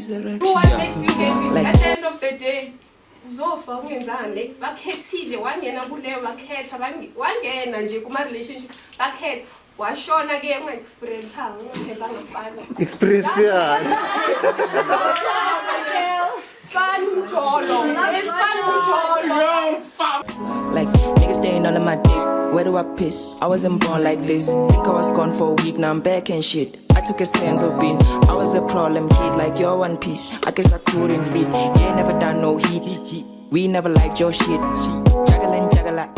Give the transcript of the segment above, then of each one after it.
What makes you happy? Like, at the end of the day, uzofa ungenzanga next bakhethile wangena kuleyo bakhetha wangena nje kuma relationship bakhetha washona ke unga experience hanga ungaphela ngafana experience ya fun jolo it's fun jolo like niggas staying all of my dick. Where do I piss? I wasn't born like this. Think I was gone for a week, now I'm back and shit. I took a sense of being. I was a problem kid, like your one piece. I guess I couldn't fit. You ain't never done no heat. We never liked your shit. Jagala.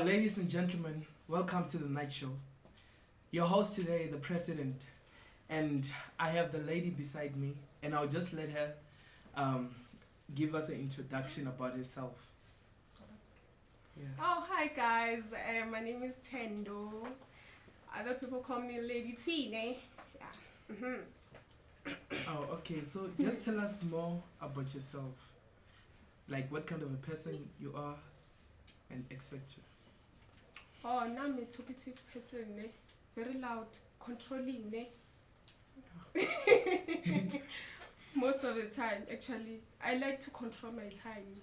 Ladies and gentlemen, welcome to the night show. Your host today, the president, and I have the lady beside me, and I'll just let her give us an introduction about herself. Yeah. Oh, hi guys. My name is Thendo. Other people call me Lady T, eh? Yeah. Oh, okay. So just tell us more about yourself. Like what kind of a person you are and etc. Oh, now I'm a talkative person, eh? Very loud, controlling, eh? Most of the time, actually. I like to control my time.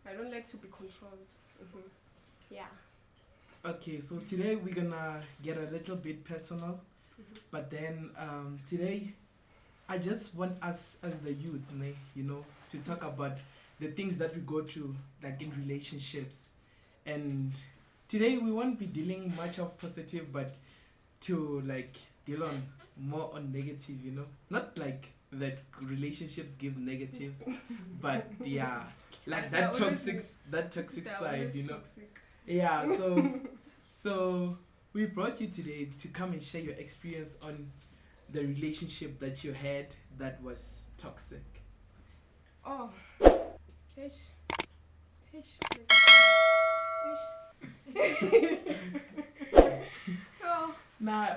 I don't like to be controlled. Yeah. Okay, so today we're gonna get a little bit personal, but then today I just want us as the youth, you know, to talk about the things that we go through, like in relationships. And today we won't be dealing much of positive, but to like deal on more on negative, you know, not like that relationships give negative, but yeah. Like that toxic side, you know. Toxic. Yeah, so we brought you today to come and share your experience on the relationship that you had that was toxic. Oh, ish. Oh, nah.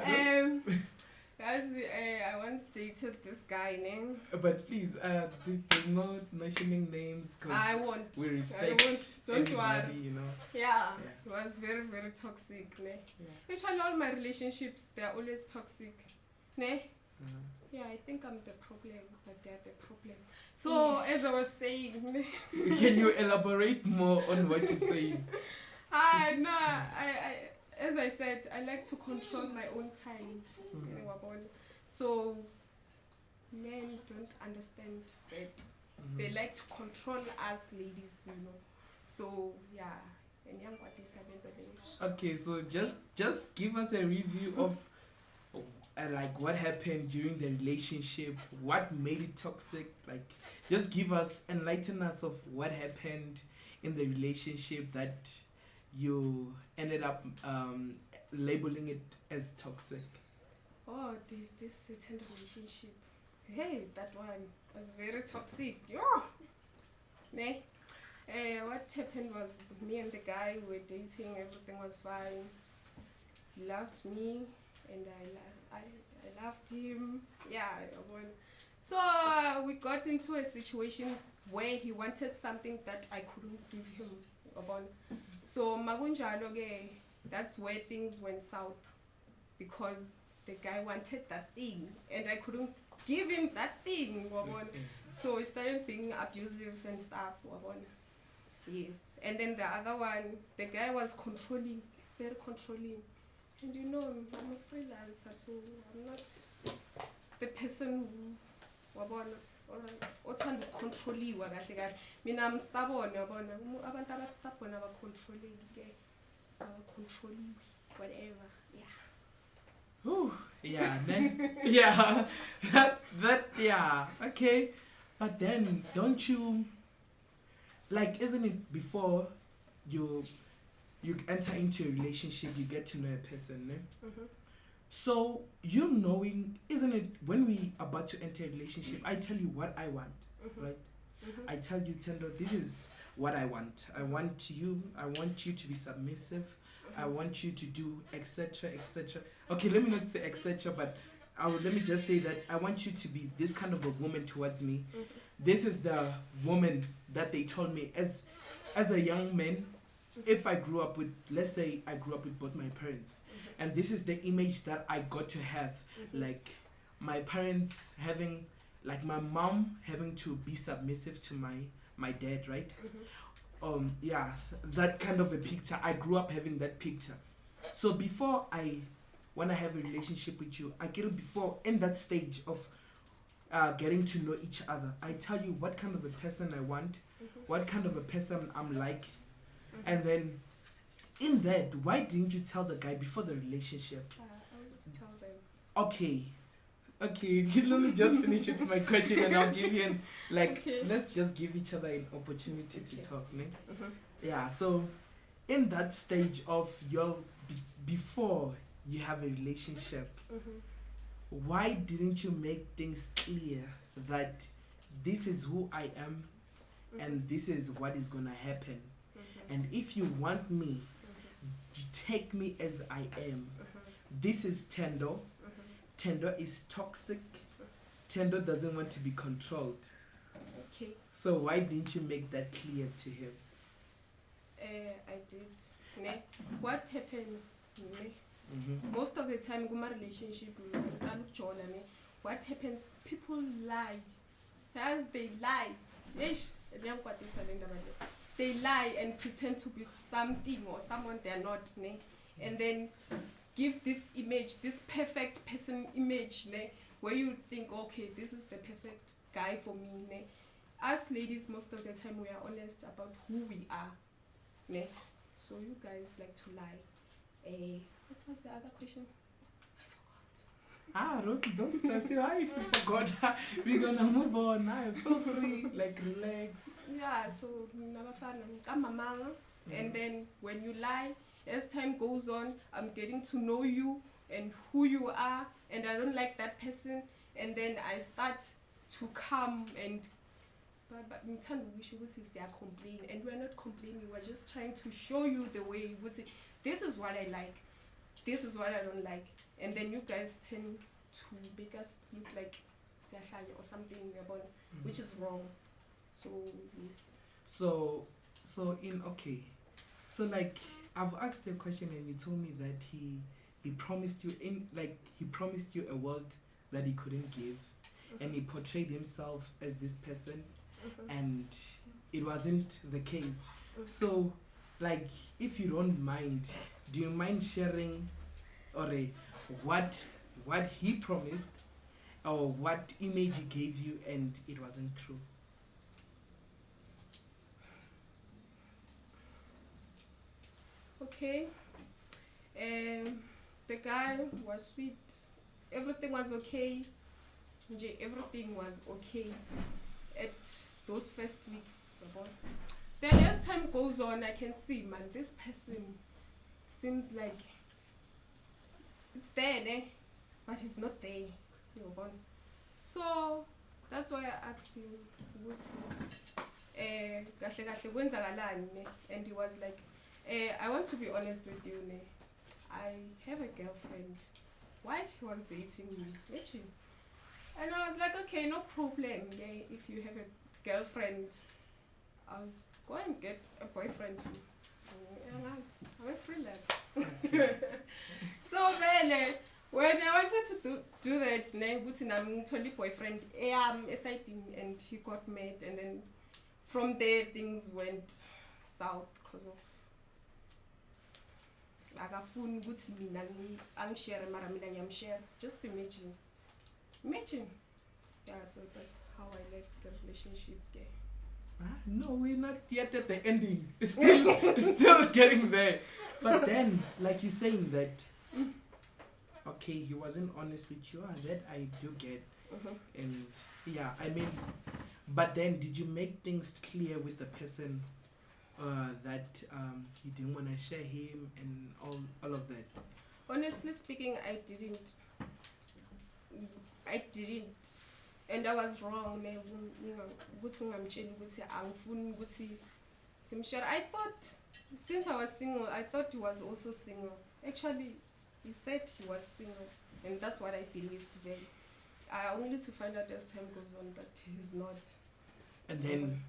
Guys, I once dated this guy name. But please, there's no mentioning names because I won't. We respect. Don't worry. You know. Yeah, it was very, very toxic. Ne? Yeah. Actually, all my relationships, they're always toxic. Ne? Yeah, I think I'm the problem, but they're the problem. So, as I was saying, can you elaborate more on what you're saying? As I said, I like to control my own time. So, men don't understand that they like to control us ladies, you know. So, yeah. Okay, so just give us a review of like what happened during the relationship, what made it toxic, like just give us, enlighten us of what happened in the relationship that you ended up labeling it as toxic. Oh, there's this certain relationship. Hey, that one was very toxic. Yeah. Ne? What happened was me and the guy were dating, everything was fine. He loved me and I loved him. Yeah. So we got into a situation where he wanted something that I couldn't give him. So magunjalo ge, that's where things went south because the guy wanted that thing and I couldn't give him that thing. So he started being abusive and stuff. Yes. And then the other one, the guy was controlling, very controlling. And you know, I'm a freelancer, so I'm not the person who othanda ukucontroliwa kahle kahle. Mina I'm stubborn, yabona. Abantu abastubborn abacontrolling ke. Abacontroliwe, whatever. Yeah. Ooh, yeah, then yeah. That yeah, okay. But then don't you like, isn't it before you enter into a relationship, you get to know a person, ne? So you knowing, isn't it, when we about to enter a relationship, I tell you what I want, right? I tell you, Thendo, this is what I want. I want you to be submissive. I want you to do etc. etc. Okay, let me not say etc. but let me just say that I want you to be this kind of a woman towards me. This is the woman that they told me as a young man. If I grew up with, let's say I grew up with both my parents, and this is the image that I got to have, like my parents having, like my mom having to be submissive to my dad, right? Yeah, that kind of a picture. I grew up having that picture. So before I wanna have a relationship with you, I get it before in that stage of getting to know each other. I tell you what kind of a person I want, what kind of a person I'm like, and then in that, why didn't you tell the guy before the relationship? I always tell them. Okay, let me just finish with my question and I'll give you let's just give each other an opportunity to talk, ne? Yeah, so in that stage of your before you have a relationship, why didn't you make things clear that this is who I am and this is what is gonna happen, and if you want me, you take me as I am. This is Thendo. Thendo is toxic. Thendo doesn't want to be controlled. Okay. So why didn't you make that clear to him? I did. Ne? What happened? Ne? Most of the time, in my relationship, what happens? People lie. As they lie, they lie and pretend to be something or someone they're not, ne? And then give this image, this perfect person image, ne? Where you think, okay, this is the perfect guy for me, ne? Us ladies, most of the time, we are honest about who we are, ne? So you guys like to lie. What was the other question? I forgot. Don't stress you. If you forgot, we're gonna move on. Feel free, relax. Yeah, so and then when you lie, as time goes on, I'm getting to know you and who you are, and I don't like that person, and then I start to come and but in turn we should say they are complaining, and we're not complaining, we're just trying to show you the way you would say, this is what I like, this is what I don't like, and then you guys tend to make us look like siyahlanya or something, which is wrong. So yes. So I've asked the question and you told me that he promised you a world that he couldn't give, and he portrayed himself as this person, and it wasn't the case. So if you don't mind, do you mind sharing what he promised or what image he gave you and it wasn't true? Okay. The guy was sweet. Everything was okay. Everything was okay at those first weeks. Then as time goes on, I can see, man, this person seems like it's there, ne? But he's not there. So that's why I asked him, and he was like, I want to be honest with you, ne? I have a girlfriend. Why he was dating me? And I was like, okay, no problem. Yeah, if you have a girlfriend, I'll go and get a boyfriend too. I'm a freelance. So then, when I wanted to do that, I'm totally boyfriend, and he got mad, and then from there things went south because of just imagine. Yeah, so that's how I left the relationship there. No, we're not yet at the ending. It's still getting there. But then, like you're saying that, okay, he wasn't honest with you, and that I do get. And yeah, I mean, but then did you make things clear with the person that you didn't want to share him and all of that? Honestly speaking, I didn't. And I was wrong. I thought, since I was single, I thought he was also single. Actually, he said he was single, and that's what I believed then. I only to find out as time goes on that he's not. And then,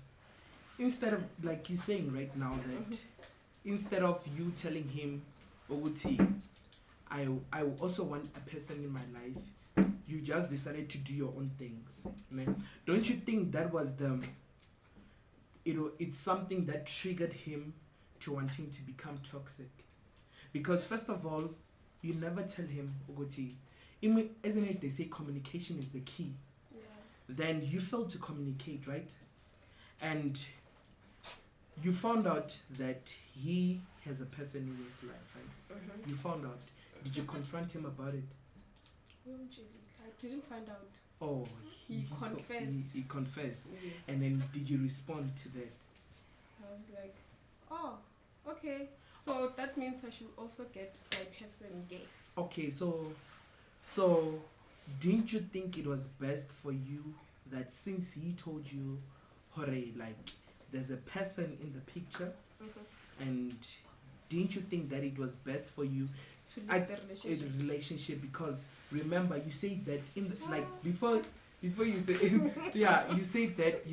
instead of, like you're saying right now, that instead of you telling him, Oguti, I also want a person in my life you just decided to do your own things. Ne? Don't you think that was it's something that triggered him to wanting to become toxic? Because first of all, you never tell him, Ogoti, isn't it they say communication is the key? Yeah. Then you failed to communicate, right? And you found out that he has a person in his life, right? Mm-hmm. You found out. Did you confront him about it? I didn't find out. Oh, He confessed. He confessed. Yes. And then did you respond to that? I was like, oh, okay. So that means I should also get my person gay. Okay, so didn't you think it was best for you that since he told you, hore, like there's a person in the picture, Mm-hmm. and didn't you think that it was best for you To leave the relationship. a relationship? Because remember you said that in the, like before you say yeah, you said that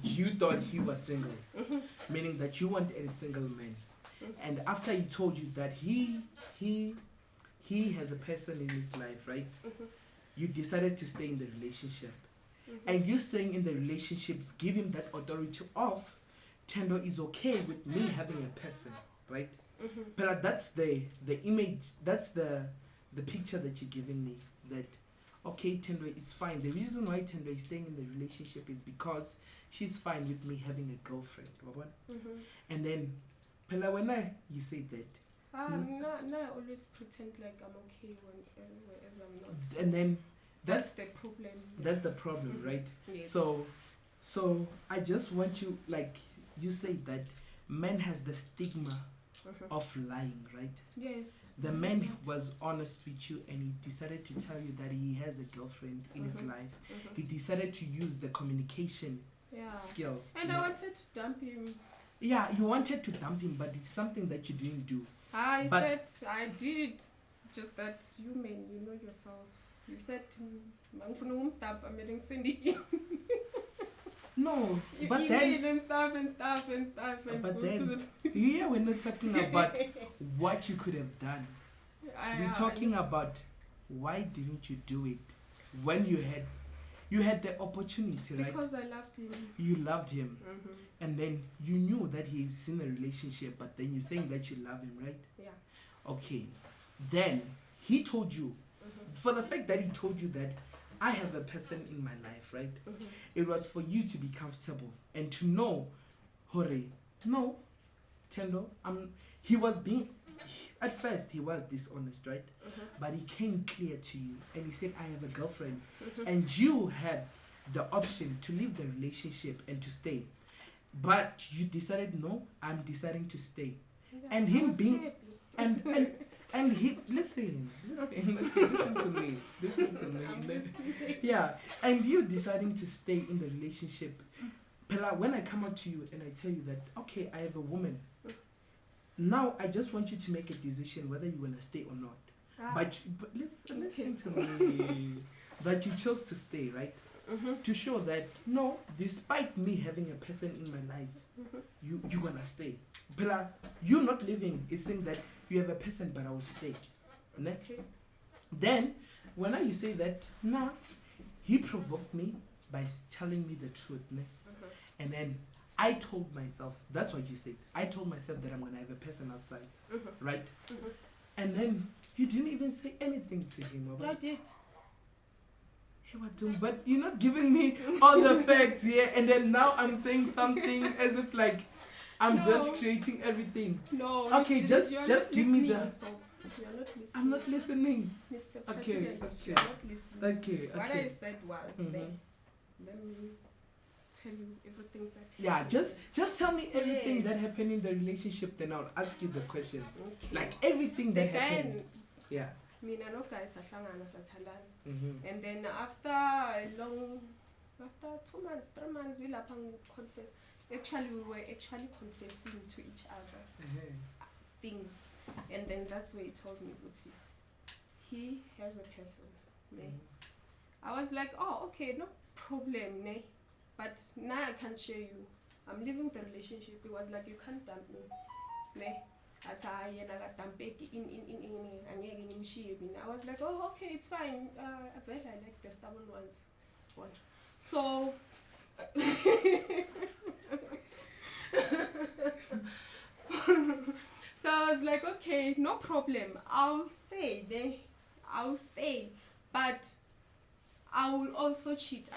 you thought he was single, Mm-hmm. meaning that you wanted a single man. Mhm. And after he told you that he has a person in his life, right? Mhm. You decided to stay in the relationship. Mhm. And you staying in the relationships give him that authority of Thendo is okay with me having a person, right? Mhm. But that's the image, that's the picture that you're giving me, that okay, Thendo is fine. The reason why Thendo is staying in the relationship is because she's fine with me having a girlfriend. Mhm. And then Pela, when you say that, Now I always pretend like I'm okay whereas I'm not. and then That's the problem. that's the problem, Mhm. right? Yes. So I just want you, like you say that man has the stigma Mhm. of lying, right? Yes. The man Right. was honest with you and he decided to tell you that he has a girlfriend in his Mhm. life. Mhm. He decided to use the communication Yeah. skill. And you I know. wanted to dump him. Yeah, you wanted to dump him, but it's something that you didn't do. I But- said I did it. Just that you men, you know yourself. You said "Mangifuna ukumdumpa, mina ngisindi." No, You but email then, and stuff and stuff and stuff and but go then- to the yeah, we're not talking about what you could have done. We're talking about why didn't you do it when you had the opportunity, right? because I loved him. You loved him, Mm-hmm. and then you knew that he's in a relationship, but then you're saying that you love him, right? Yeah. Okay, then he told you, Mm-hmm. for the fact that he told you that I have a person in my life, right? Mm-hmm. It was for you to be comfortable and to know, hore, no, Thendo, he was being, at first he was dishonest, right? Mm-hmm. But he came clear to you and he said, I have a girlfriend. Mm-hmm. And you had the option to leave the relationship and to stay. But you decided, no, I'm deciding to stay. Yeah, And I him was being- happy. And he, listen, okay, listen to me. I'm listening. Yeah, and you deciding to stay in the relationship. Pela, when I come up to you and I tell you that, okay, I have a woman. Now I just want you to make a decision whether you want to stay or not. Ah. But listen to me. That you chose to stay, right? Mhm. To show that, no, despite me having a person in my life, Mhm. you want to stay. Pela, you not living is saying that you have a person, but I will stay. Ne? Okay. Then, when you say that, nah, he provoked me by telling me the truth. Ne? Mhm. And then I told myself, that's what you said. I told myself that I'm going to have a person outside, Mhm. right? Mhm. And then you didn't even say anything to him I about did. hey, what do- but you're not giving me all the facts here. And then now I'm saying something as if like I'm No. just creating everything. No. Okay, you just- you're just not give me listening, the- So you're not listening. I'm not listening. Mr. Okay, President, okay. you're not listening. Okay, What I okay. said was, Mhm. let me tell you everything that Yeah, happened. just tell me everything Yes. that happened in the relationship, then I'll ask you the questions. Okay. Like everything the that happened. guy, Yeah. mina no guy sahlangana sathandana. Mm-hmm. And then after 2 months, 3 months, we confess. Actually, we were actually confessing to each other things. And then that's where he told me, Uti, he has a person. Ne? I was like, oh, okay, no problem, ne? But now I can't share you. I'm leaving the relationship. It was like, you can't dump me. Ne? athi hayi yena kadampeki angeke ngimshiye mina. I was like, oh okay, it's fine. I like the stubborn ones. So so I was like, okay, no problem, I'll stay there, but I will also cheat.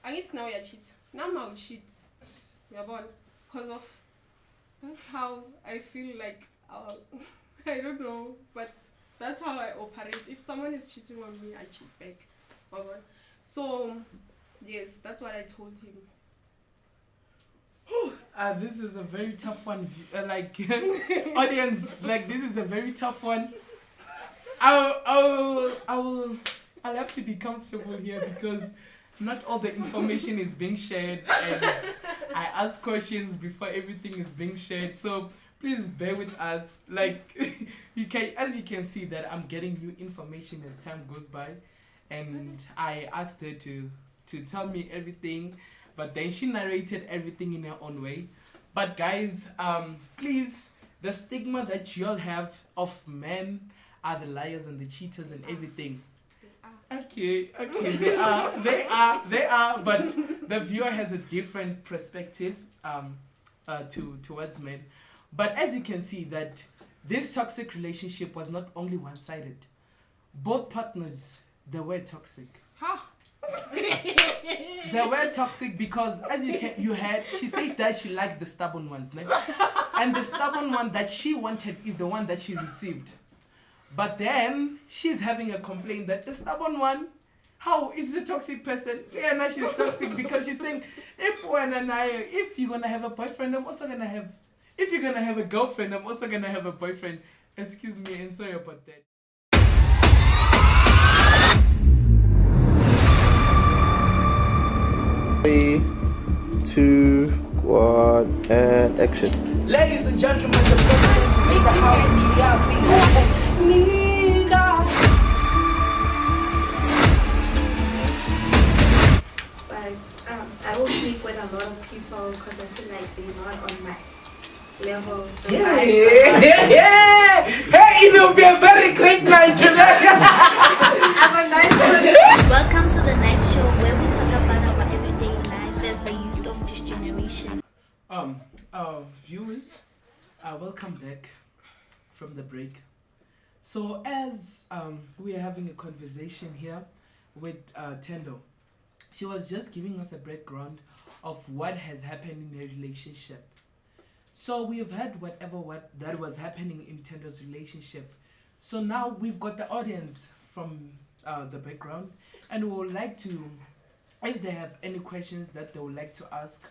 I guess now you're cheat. Now I'll cheat. Because of that's how I feel like I don't know, but that's how I operate. If someone is cheating on me, I cheat back. So yes, that's what I told him. This is a very tough one. Audience, like this is a very tough one. I'll have to be comfortable here because not all the information is being shared, and I ask questions before everything is being shared. So please bear with us. Like as you can see, that I'm getting new information as time goes by, and I asked her to tell me everything, but then she narrated everything in her own way. But guys, please, the stigma that you all have of men are the liars and the cheaters and everything. Okay, they are, but the viewer has a different perspective towards men. But as you can see, that this toxic relationship was not only one-sided. Both partners, they were toxic. They were toxic because as you heard, she says that she likes the stubborn ones, né? And the stubborn one that she wanted is the one that she received. But then she's having a complaint that the stubborn one, how is a toxic person? Yeah, now she's toxic because she's saying, if you're gonna have a boyfriend, I'm also gonna have. If you're gonna have a girlfriend, I'm also gonna have a boyfriend. Excuse me, and sorry about that. 3, 2, 1, and action. Ladies and gentlemen, the president is in the house. But I will speak with a lot of people because I feel like they're not on my level. Yeah. Hey, it will be a very great night tonight. I'm a nice person. Welcome to the night show where we talk about our everyday life as the youth of this generation. Viewers, welcome back from the break. So as we are having a conversation here with Thendo, she was just giving us a background of what has happened in her relationship. So we have heard what that was happening in Thendo's relationship. So now we've got the audience from the background, and we would like to, if they have any questions that they would like to ask,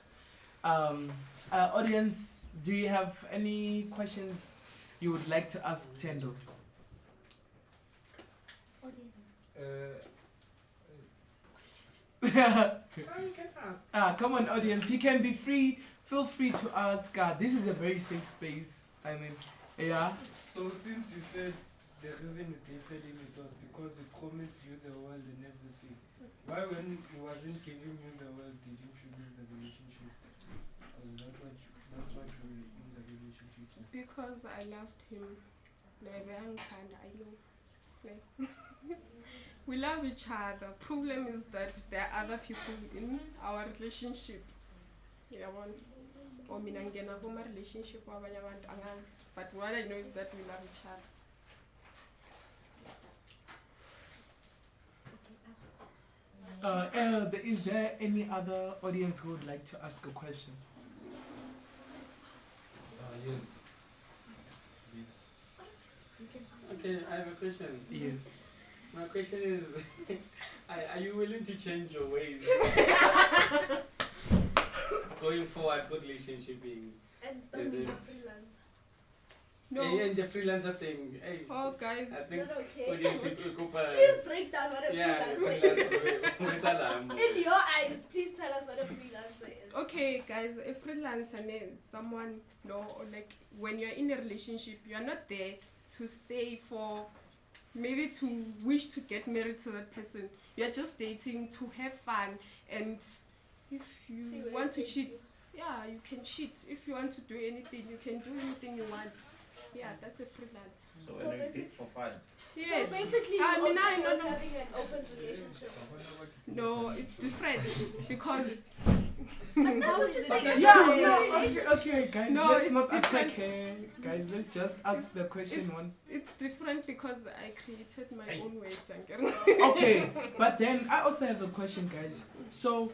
audience, do you have any questions you would like to ask Thendo? You can ask. Come on, audience, you can be free. Feel free to ask. This is a very safe space. I mean, yeah. So since you said the reason you dated him it was because he promised you the world and everything, why when he wasn't giving you the world didn't you leave the relationship? Was that's what you were in the relationship with? Because I loved him. I know. We love each other. Problem is that there are other people in our relationship. Yeah, one. Or minangena kuma relationship wabanye abantu angazi. But what I know is that we love each other. Is there any other audience who would like to ask a question? Yes. Okay, I have a question. Yes. My question is, are you willing to change your ways going forward with relationship being? And stop being a freelance. No. And the freelancer thing. Hey, Oh, guys. I think Not okay. audience Please break down what a yeah, freelancer is. In your eyes, please tell us what a freelancer is. Okay, guys, a freelancer is someone, like when you're in a relationship, you're not there to stay for maybe to wish to get married to that person. You're just dating to have fun, and if you want to cheat, yeah, you can cheat. If you want to do anything, you can do anything you want. Yeah, that's a freelance. So So when you basic- date for fun. Yes. So basically, I mean, I I'm know. not having an open relationship. No, it's different because How would you say? Yeah, no, okay, guys, No, let's it's not different. attack her. Guys, let's just ask the question one. it's different because I created my Hey. own way, Duncan. Okay, but then I also have a question, guys. So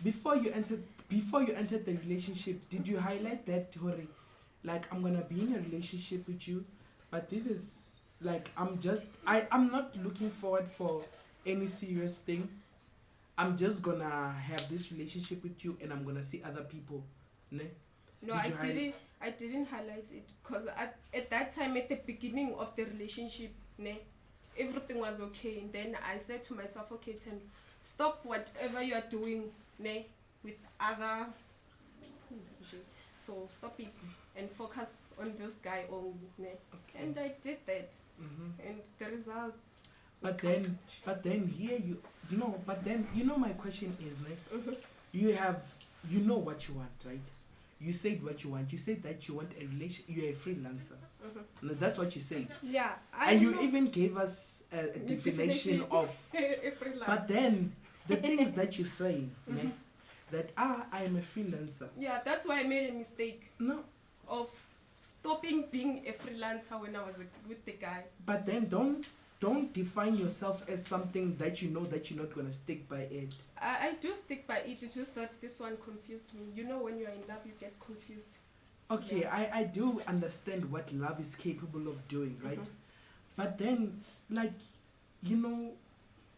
before you entered the relationship, did you highlight that, Hori, like I'm gonna be in a relationship with you, but this is like I'm not looking forward for any serious thing. I'm just gonna have this relationship with you and I'm gonna see other people. Ne? No, Did you I didn't highlight it because at that time, at the beginning of the relationship, ne, everything was okay. And then I said to myself, okay, Thendo, stop whatever you are doing, ne, with other. So stop it and focus on this guy only, ne. Okay. And I did that, Mhm. and the results. But then here but then my question is, like, you know what you want, right? You said what you want. You said that you want a relation. You're a freelancer. No, that's what you said. Yeah, And you know. even gave us a definition of. a freelance. But then the things that you say, ne, that I am a freelancer. Yeah, that's why I made a mistake No, of stopping being a freelancer when I was with the guy. but then don't define yourself as something that you know that you're not gonna stick by it. I do stick by it. It's just that this one confused me. You know, when you're in love, you get confused. Okay, Yeah. I do understand what love is capable of doing, right? But then, like,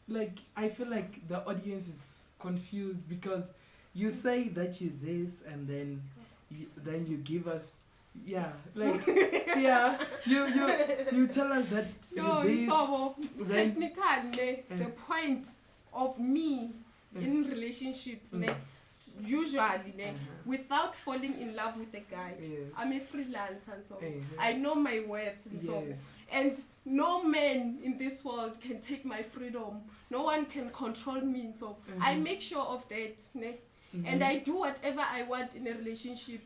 like, I feel like the audience is confused because you say that you're this and then you give us, yeah, like, yeah, you tell us that No, you're this, so then- technically, the point of me in relationships, ne, usually, ne, without falling in love with a guy, Yes. I'm a freelancer, and so Mhm. I know my worth, and so Yes. and no man in this world can take my freedom. No one can control me, so I make sure of that, ne? And I do whatever I want in a relationship.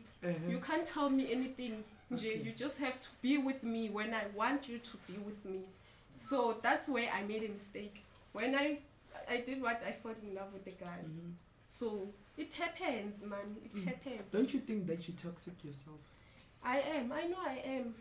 You can't tell me anything, nje. Okay. You just have to be with me when I want you to be with me. So that's where I made a mistake. When I did what, I fell in love with the guy. So it happens, man. It happens. Don't you think that you're toxic yourself? I am. I know I am.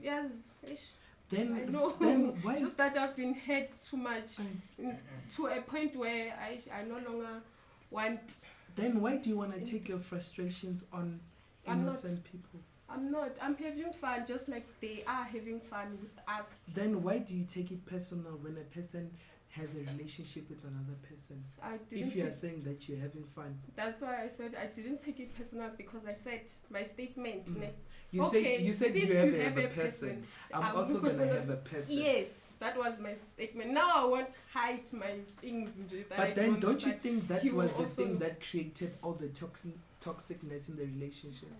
Yes. Ish. Then, I know. then why? Just that I've been hurt too much I- to a point where I no longer want. Then why do you want to take your frustrations on I'm not. innocent people? I'm not. I'm having fun just like they are having fun with us. Then why do you take it personal when a person has a relationship with another person? I didn't. If you are Take, saying that you're having fun, that's why I said I didn't take it personal because I said my statement. Ne? you Okay, said since you you have a have a person. person, I'm I'm also also gonna gonna- have a person. Yes, that was my statement. Now I won't hide my things. Nje, that I But then do don't you decide. think that He was will the also- thing that created all the toxicness in the relationship?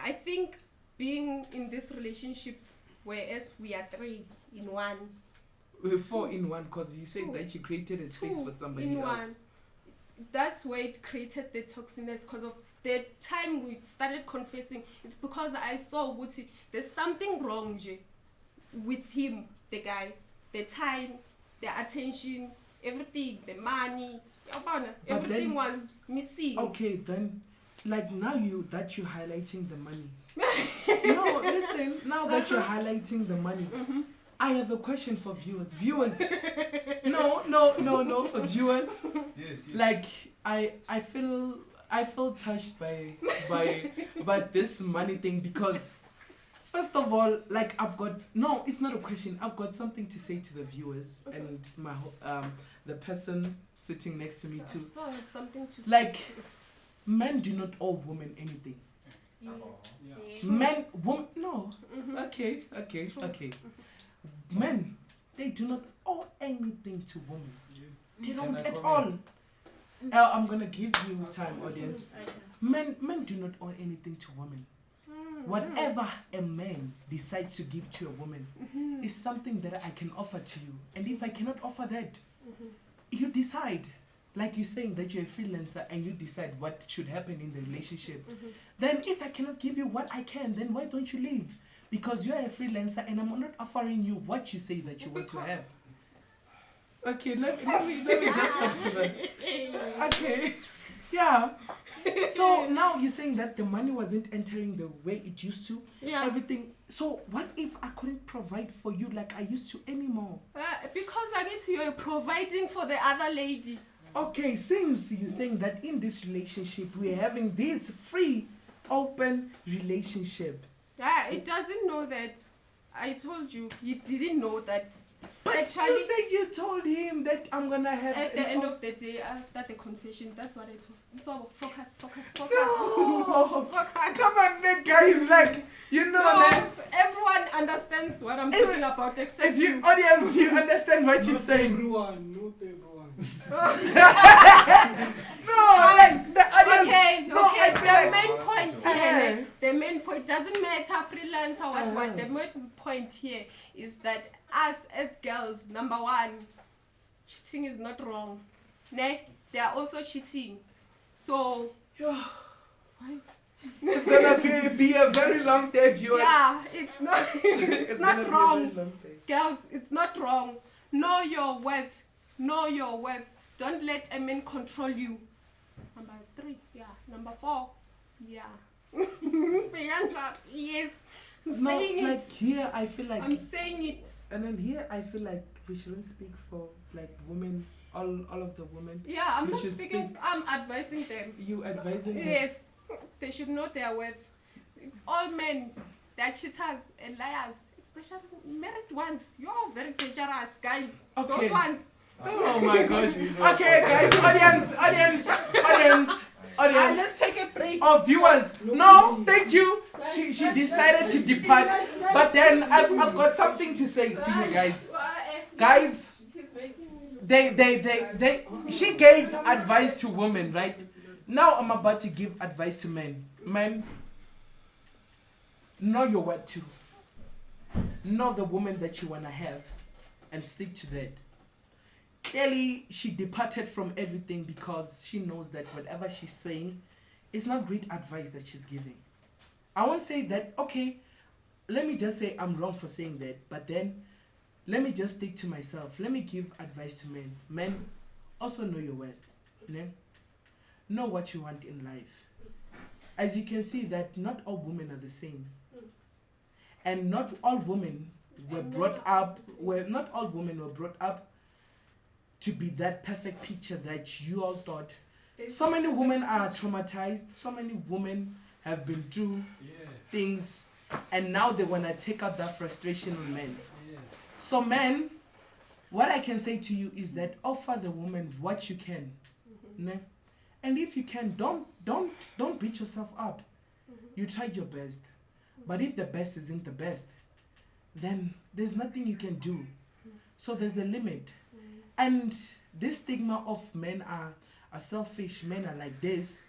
I think being in this relationship, whereas we are 3 in 1. We're 4 in 1 because you said Two. that you created a space 2 for somebody in else. 1. That's where it created the toxicness because of the time we started confessing. It's because I saw Wuti, there's something wrong nje, with him, the guy. The time, the attention, everything, the money, everything then- was missing. Okay, then, like now you're highlighting the money. No, listen. Now that you're highlighting the money, I have a question for viewers. Viewers, no, viewers. Yes, Like I feel touched by this money thing because first of all, like it's not a question. I've got something to say to the viewers and my the person sitting next to me too. So I have something to say. Like men do not owe women anything. Men, no. Okay. Men, they do not owe anything to women. They don't at all. I'm gonna give you time, audience. Men do not owe anything to women. Whatever a man decides to give to a woman is something that I can offer to you. And if I cannot offer that, you decide. Like you're saying that you're a freelancer and you decide what should happen in the relationship. Then if I cannot give you what I can, then why don't you leave? because you are a freelancer and I'm not offering you what you say that you want to have. Okay, let me just talk to that. Okay. Yeah. So now you're saying that the money wasn't entering the way it used to. Yeah. Everything. So what if I couldn't provide for you like I used to anymore? Because I need to, you're providing for the other lady. Okay, since you're saying that in this relationship we're having this free, open relationship. Yeah, it doesn't know that. I told you, you didn't know that. But Actually, you said you told him that I'm gonna have. at the end of the day, after the confession, that's what I told him. So focus. No. Focus. Come on, that guy is like, you know, No, man. everyone understands what I'm talking about except If you you. audience, do you understand what she's saying? Everyone, not everyone. No, like the audience. Okay, No, I the feel like- main point Uh-huh. here, the main point doesn't matter freelancer what. The main point here is that us as girls, number one, cheating is not wrong. Ne? They are also cheating. So, Yeah. right? It's gonna be a very long day, viewers. Yeah, it's not. It's gonna not be a wrong, very long day. girls. It's not wrong. Know your worth. Know your worth. Don't let a man control you. Number 3, yeah. Number 4, yeah. Yes, I'm No, saying like it. here I feel like, I'm saying it. and then here I feel like we shouldn't speak for like women, all of the women. Yeah, I'm You not should speaking. speak. I'm advising them. You advising them. Yes, they should know their worth. All men, they're cheaters and liars, especially married ones. You're very dangerous, guys. Okay. Those ones. Oh my gosh. Okay, guys, audience. Let's take a break. Oh, viewers, no, thank you. She decided to depart, but then I've got something to say to you guys. Guys, she gave advice to women, right? Now I'm about to give advice to men. Men, know your worth too. Know the woman that you wanna have, and stick to that. Clearly, she departed from everything because she knows that whatever she's saying is not great advice that she's giving. I won't say that, okay, let me just say I'm wrong for saying that, but then let me just stick to myself. Let me give advice to men. Men, also know your worth. Ne? Know what you want in life. As you can see that not all women are the same. And not all women were brought up to be that perfect picture that you all thought. So many women are traumatized. So many women have been through things, and now they want to take out that frustration on men. So men, what I can say to you is that offer the woman what you can. Ne? And if you can, don't beat yourself up. You tried your best. But if the best isn't the best, then there's nothing you can do. So there's a limit. And this stigma of men are selfish, men are like this.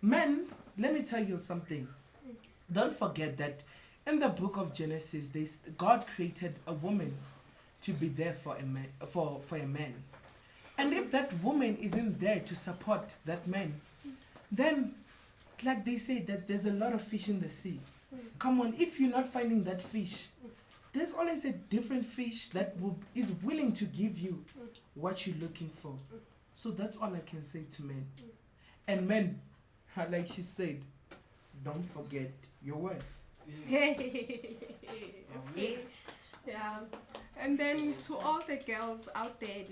Men, let me tell you something. Don't forget that in the book of Genesis, God created a woman to be there for a man, for a man. And if that woman isn't there to support that man, then, like they say, that there's a lot of fish in the sea. Come on, if you're not finding that fish, there's always a different fish that is willing to give you what you're looking for. So that's all I can say to men. And men, like she said, don't forget your worth. Okay. Yeah. And then to all the girls out there,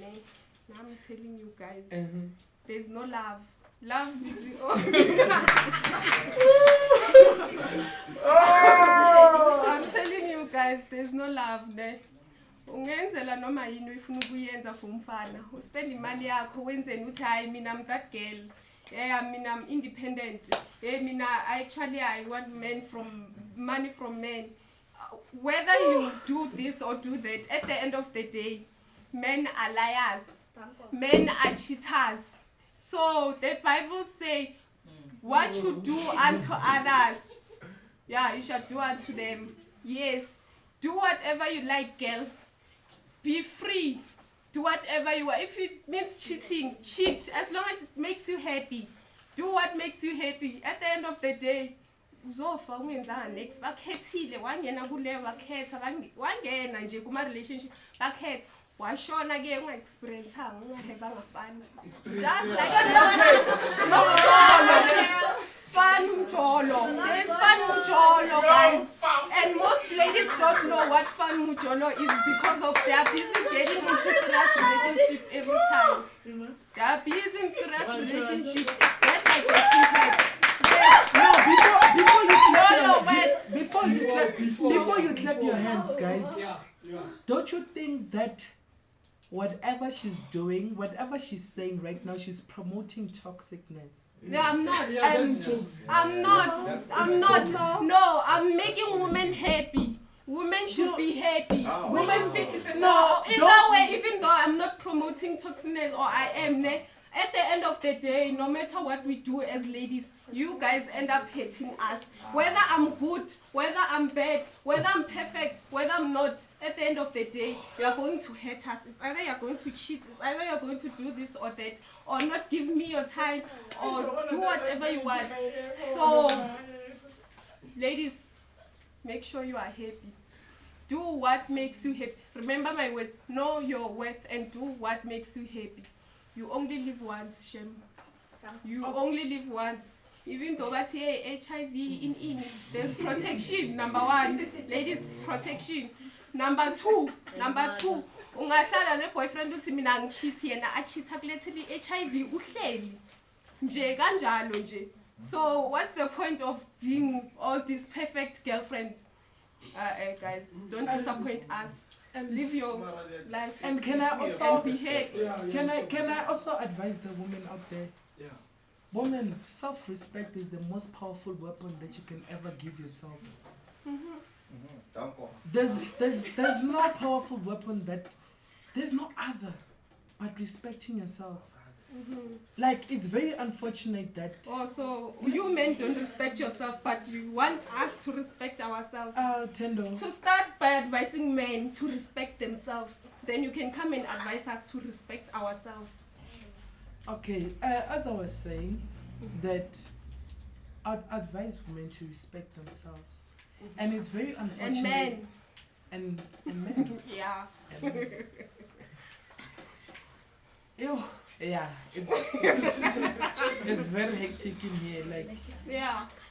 I'm telling you guys, there's no love. Love is I'm telling you guys, there's no love there. Ungenzela noma yini ufuna ukuyenza for umfana. Uspend imali yakho wenzeni uthi hayi mina I'm that girl. Yeah, I'm independent. Yeah, actually I want money from men. Whether you do this or do that, at the end of the day, men are liars. Men are cheaters. So the Bible say, what you do unto others, yeah, you shall do unto them. Yes, do whatever you like, girl. Be free. Do whatever you want. If it means cheating, cheat. As long as it makes you happy. Do what makes you happy. At the end of the day, uzofa ungenzanga next bakhethile wangena kuleyo bakhetha wangena nje kuma relationship bakhetha washona ke unga-experienceanga ungahevanga fun just like fun mujolo. There's fun mujolo, guys, and most ladies don't know what fun mujolo is because of they are busy getting into serious relationship every time. They are busy in serious relationships that are getting hurt. Before you clap your hands, guys, don't you think that whatever she's doing, whatever she's saying right now, she's promoting toxicness? No, I'm not. I'm not. No, I'm making women happy. Women should be happy. We should be. No, either way, even though I'm not promoting toxicness or I am, at the end of the day, no matter what we do as ladies, you guys end up hating us. Whether I'm good, whether I'm bad, whether I'm perfect, whether I'm not, at the end of the day, you are going to hate us. It's either you're going to cheat, it's either you're going to do this or that, or not give me your time, or do whatever you want. So, ladies, make sure you are happy. Do what makes you happy. Remember my words, know your worth and do what makes you happy. You only live once, Shem. You only live once. Even though that's HIV in, there's protection. Number one, ladies, protection. Number two, ungahlala ne boyfriend uthi mina ngicheat yena acheat akulethele HIV uhleli. Nje kanjalo nje. So what's the point of being all these perfect girlfriends? Guys, don't disappoint us. And live your life. And can I also and behave? Can I also advise the women out there? Yeah. Women, self-respect is the most powerful weapon that you can ever give yourself. There's no powerful weapon there's no other but respecting yourself. Like, it's very unfortunate that so you men don't respect yourself, but you want us to respect ourselves. Thendo. So start by advising men to respect themselves. Then you can come and advise us to respect ourselves. Okay, as I was saying, that I'd advise women to respect themselves. And it's very unfortunate. And men. Yeah. Ew. Yeah, it's very hectic in here. Like,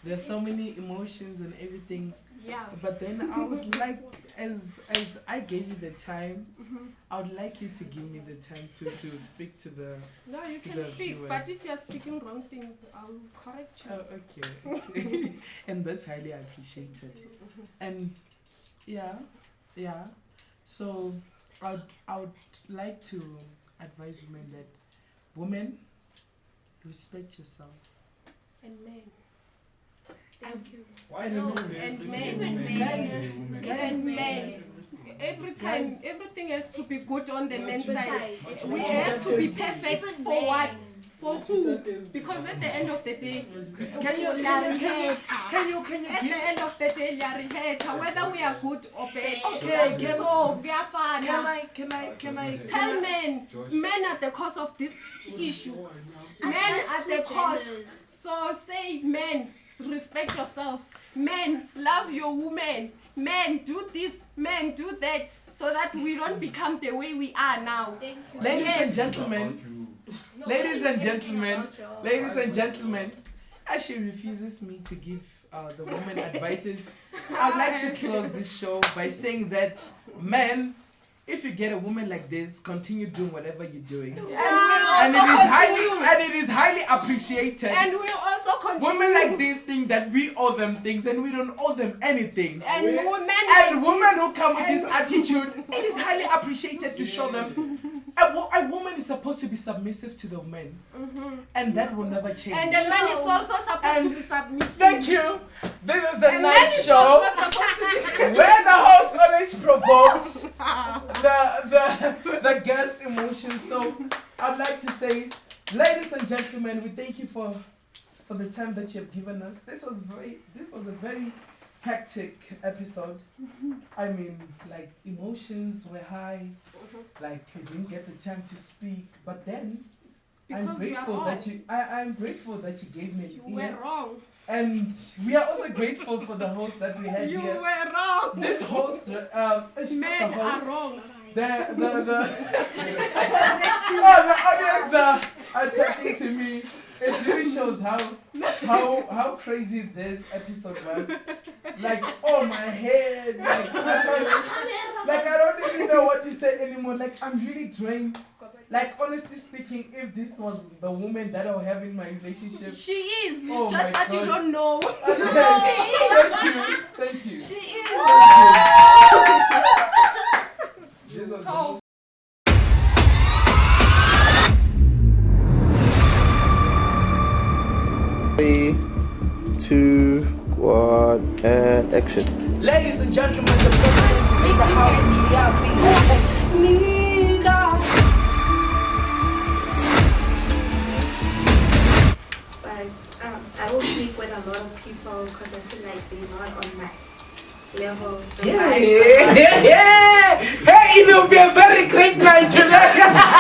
there's so many emotions and everything. Yeah. But then I would like, as I gave you the time, I would like you to give me the time to speak to the. No, you can speak, viewers. But if you are speaking wrong things, I'll correct you. Oh, okay. And that's highly appreciated. And yeah. So I would like to advise women that. Women, respect yourself. And men. Thank you. Why no, and men. And men. Every time, everything has to be good on the men's side. We have to be perfect for what? For who? Because at the end of the day, at the end of the day, whether we are good or bad. Okay, so we are fine. Can I tell men are the cause of this issue. Men are the cause. So say men, respect yourself. Men, love your woman. Men, do this. Men, do that. So that we don't become the way we are now. Ladies and gentlemen, as she refuses me to give the woman advices, I'd like to close this show by saying that, men, if you get a woman like this, continue doing whatever you're doing. And it is highly appreciated. And we'll also continue. Women like this think that we owe them things and we don't owe them anything. And women who come with this attitude, it is highly appreciated to show them. A woman is supposed to be submissive to the man. And that will never change. And the man is also supposed to be submissive. Thank you. This is the night show where the host always provokes the guest emotions. So I'd like to say, ladies and gentlemen, we thank you for the time that you have given us. This was a very hectic episode. I mean, like, emotions were high. Like, we didn't get the time to speak. But then I'm Because you are grateful wrong. that I'm grateful that you gave me You an were ear. wrong. And we are also grateful for the host that we had You here. were wrong. This host, she's not the Men are host. wrong. The audience are talking to me. It really shows how crazy this episode was. Like, oh my head, like I don't even know what to say anymore. Like I'm really drained. Like honestly speaking, if this was the woman that I'll have in my relationship, She is. You Oh just my that you God. don't know. Okay. Thank you. She is. This was the Oh. most 3, 2, 1, and action. Ladies and gentlemen, the president is in the house. But I don't speak with a lot of people because I feel like they're not on my level. The vibes are not- Yeah. Hey, it will be a very great night tonight.